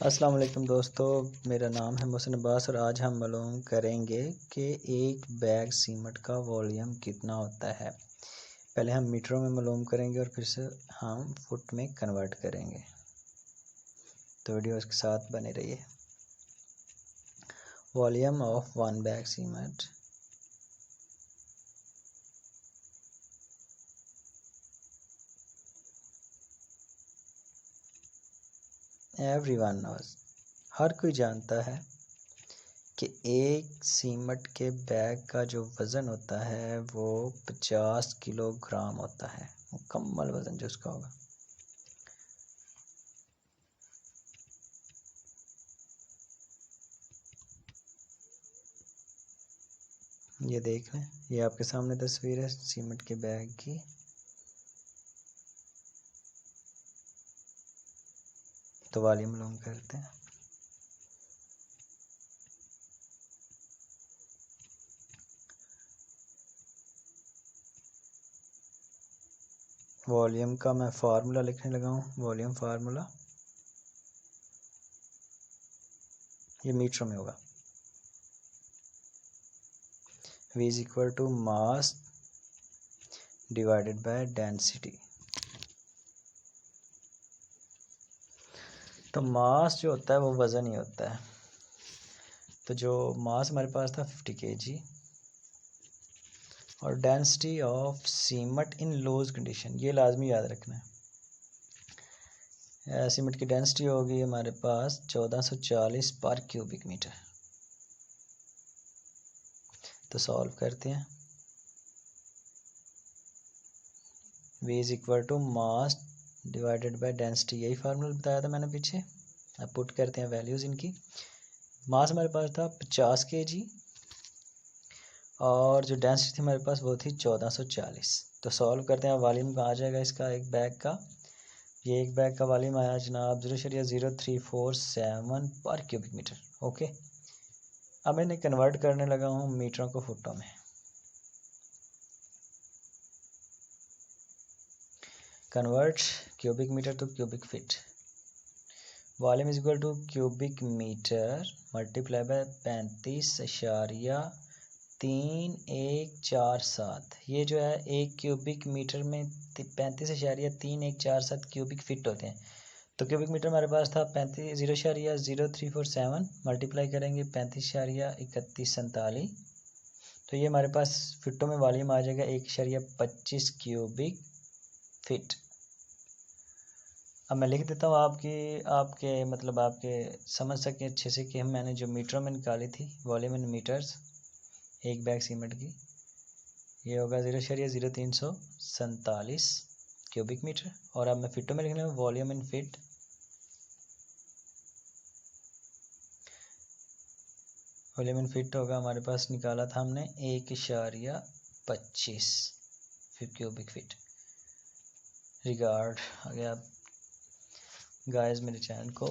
अस्सलाम वालेकुम दोस्तों, मेरा नाम है मोहसिन अब्बास और आज हम मालूम करेंगे कि एक बैग सीमेंट का वॉल्यूम कितना होता है। पहले हम मीटरों में मालूम करेंगे और फिर से हम फुट में कन्वर्ट करेंगे। तो वीडियो के साथ बने रहिए। Volume of one bag cement. Everyone knows, हर कोई जानता है कि एक सीमेंट के बैग का जो वज़न होता है वो 50 किलोग्राम होता है। मुकम्मल वज़न जो उसका होगा। ये देख लें, ये आपके सामने तस्वीर है सीमेंट के बैग की। तो वॉल्यूम मालूम करते हैं। वॉल्यूम का मैं फार्मूला लिखने लगा हूँ। वॉल्यूम फार्मूला ये मीटर में होगा। V is equal to mass divided by density. तो मास जो होता है वो वज़न ही होता है। तो जो मास हमारे पास था 50 kg और density of cement in loose condition, ये लाजमी याद रखना है। सीमेंट की डेंसिटी होगी हमारे पास 1440 पर क्यूबिक मीटर। तो सॉल्व करते हैं। V is equal to mass divided by density, यही फार्मूला बताया था मैंने पीछे। अब पुट करते हैं वैल्यूज़ इनकी। मास हमारे पास था 50 kg और जो डेंसिटी थी हमारे पास वो थी 1440। तो सॉल्व करते हैं। वॉल्यूम आ जाएगा इसका एक बैग का। ये एक बैग का वॉल्यूम आया जनाब 0.0347 पर क्यूबिक मीटर। ओके, अब मैंने कन्वर्ट करने लगा हूँ मीटरों को फुटों में। Convert cubic metre to cubic feet. Volume is equal to cubic metre multiply by 35.3147। ये जो है एक क्यूबिक मीटर में 35.3147 क्यूबिक फीट होते हैं। तो क्यूबिक मीटर हमारे पास था 0.0347 मल्टीप्लाई करेंगे 35.3147। तो ये हमारे पास फिटों में वॉल्यूम आ जाएगा 1.25 क्यूबिक फीट। अब मैं लिख देता हूँ आपके समझ सकें अच्छे से कि मैंने जो मीटरों में निकाली थी वॉल्यूम इन मीटर्स एक बैग सीमेंट की, ये होगा 0.0347 क्यूबिक मीटर। और अब मैं फिटों में लिख लूँ volume in fit. Volume in fit होगा हमारे पास, निकाला था हमने 1.25 क्यूबिक फीट। रिगार्ड आगे आप गाइस मेरे चैनल को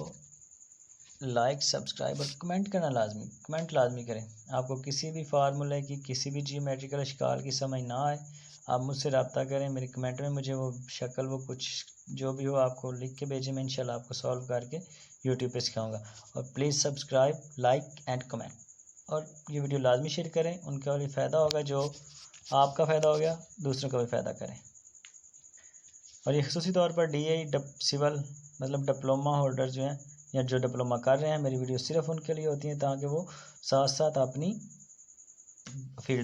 लाइक सब्सक्राइब और कमेंट करना लाजमी, कमेंट लाजमी करें। आपको किसी भी फार्मूले की किसी भी जियोमेट्रिकल इश्काल की समझ ना आए, आप मुझसे रब्ता करें। मेरे कमेंट में मुझे वो शक्ल वो कुछ जो भी हो आपको लिख के भेजें, मैं इंशाल्लाह आपको सॉल्व करके यूट्यूब पे सिखाऊंगा। और please subscribe, like and comment और ये वीडियो लाजमी शेयर करें। उनका भी फ़ायदा होगा, जो आपका फ़ायदा हो गया दूसरों का भी फ़ायदा करें। और ये खसूसी तौर पर DI सिविल मतलब डिप्लोमा होल्डर जो हैं या जो डिप्लोमा कर रहे हैं, मेरी वीडियो सिर्फ उनके लिए होती है ताकि वो साथ साथ अपनी फील्ड